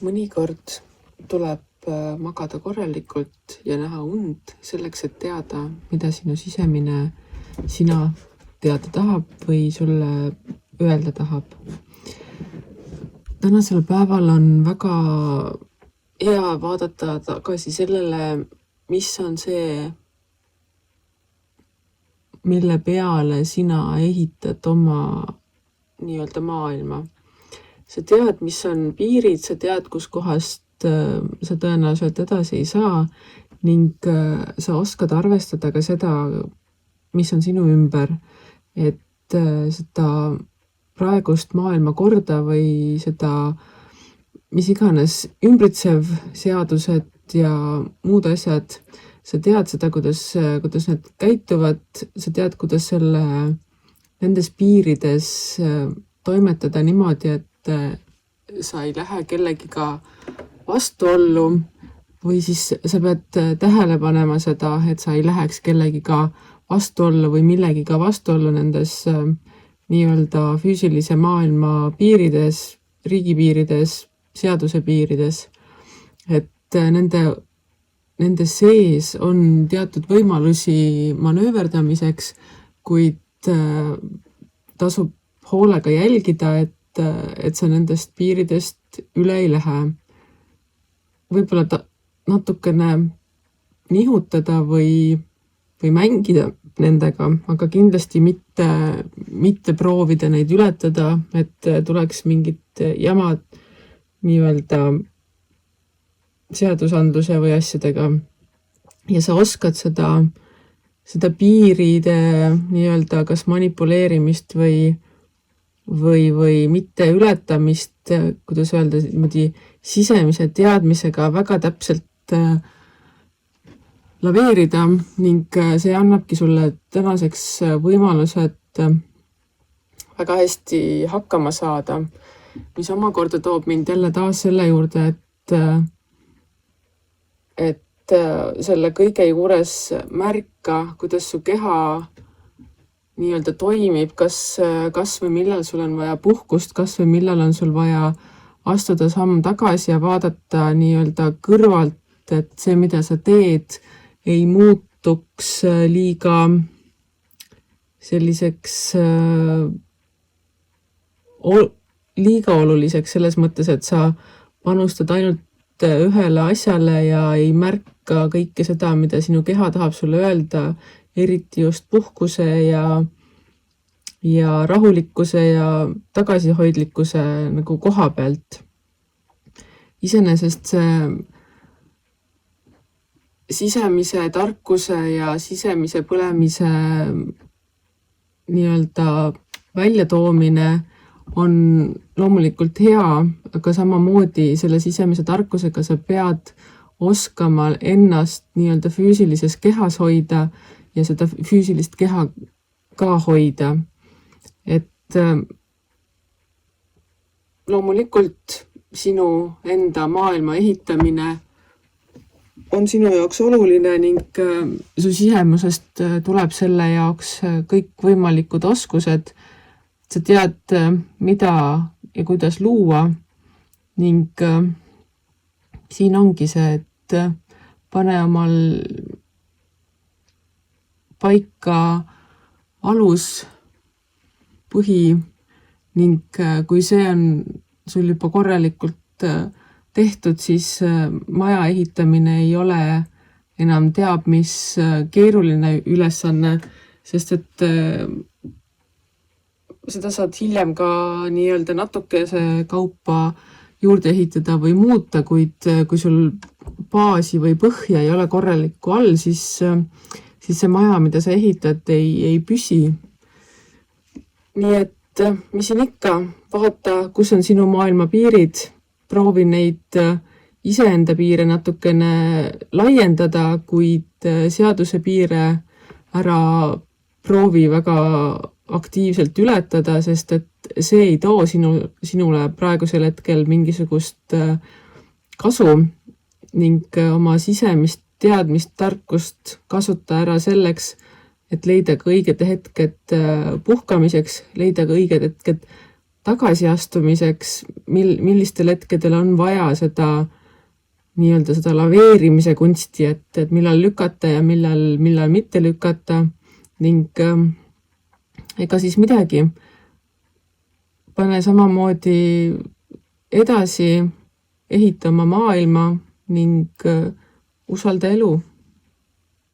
Mõnikord tuleb magada korralikult ja näha und selleks, et teada, mida sinu sisemine sina teada tahab või sulle öelda tahab. Tänasel päeval on väga hea vaadata tagasi sellele, mis on see, mille peale sina ehitad oma nii-öelda maailma. Sa tead, mis on piirid, sa tead, kus kohast sa tõenäoliselt edasi ei saa ning sa oskad arvestada ka seda, mis on sinu ümber, et seda praegust maailma korda või seda, mis iganes ümbritsev seadused ja muud asjad, sa tead seda, kuidas need käituvad, sa tead, kuidas nendes piirides toimetada niimoodi, et sa ei lähe kellegiga vastuollu või siis sa pead tähele panema seda, et sa ei läheks kellegiga vastuollu või millegiga vastuollu nendes nii-öelda füüsilise maailma piirides, riigipiirides, seaduse piirides. Et nende sees on teatud võimalusi manööverdamiseks, kuid tasub hoolega jälgida, et sa nendest piiridest üle ei lähe. Võib-olla natukene nihutada või mängida nendega, aga kindlasti mitte proovida neid ületada, et tuleks mingid jamad nii-öelda seadusandluse või asjadega. Ja sa oskad seda piiride nii-öelda kas manipuleerimist või mitte ületamist, kuidas öelda, sisemise teadmisega väga täpselt laveerida ning see annabki sulle tänaseks võimalused väga hästi hakkama saada, mis omakorda toob mind jälle taas selle juurde, et selle kõige juures märka, kuidas su keha nii-öelda toimib, kas või millal sul on vaja puhkust, kas või millal on sul vaja astuda samm tagasi ja vaadata nii-öelda kõrvalt, et see, mida sa teed, ei muutuks liiga selliseks liiga oluliseks selles mõttes, et sa panustad ainult ühele asjale ja ei märka kõike seda, mida sinu keha tahab sulle öelda, eriti just puhkuse ja rahulikkuse ja tagasihoidlikkuse nagu koha pealt. Iseenesest see sisemise tarkuse ja sisemise põlemise nii-öelda väljatoomine on loomulikult hea, aga samamoodi selle sisemise tarkusega sa pead oskama ennast nii-öelda füüsilises kehas hoida ja seda füüsilist keha ka hoida. Et loomulikult sinu enda maailma ehitamine on sinu jaoks oluline ning su sisemusest tuleb selle jaoks kõik võimalikud oskused. Sa tead, mida ja kuidas luua ning siin ongi see, et pane omal paika alus, põhi ning kui see on sul juba korralikult tehtud, siis maja ehitamine ei ole enam teab mis keeruline ülesanne, sest et seda saad hiljem ka nii-öelda natukese kaupa juurde ehitada või muuta, kuid kui sul baasi või põhja ei ole korralikku all, siis see maja, mida sa ehitad, ei püsi. Nii et mis siin ikka, vaata, kus on sinu maailma piirid, proovi neid iseenda piire natukene laiendada, kuid seaduse piire ära proovi väga aktiivselt ületada, sest et see ei too sinule praegusel hetkel mingisugust kasu ning oma sisemist teadmist, tarkust kasuta ära selleks, et leida ka õiged hetked puhkamiseks, leida ka õiged hetked tagasiastumiseks, millistel hetkedel on vaja seda nii-öelda seda laveerimise kunsti, et millal lükata ja millal mitte lükata ning ega siis midagi. Pane samamoodi edasi, ehita oma maailma ning usalda elu.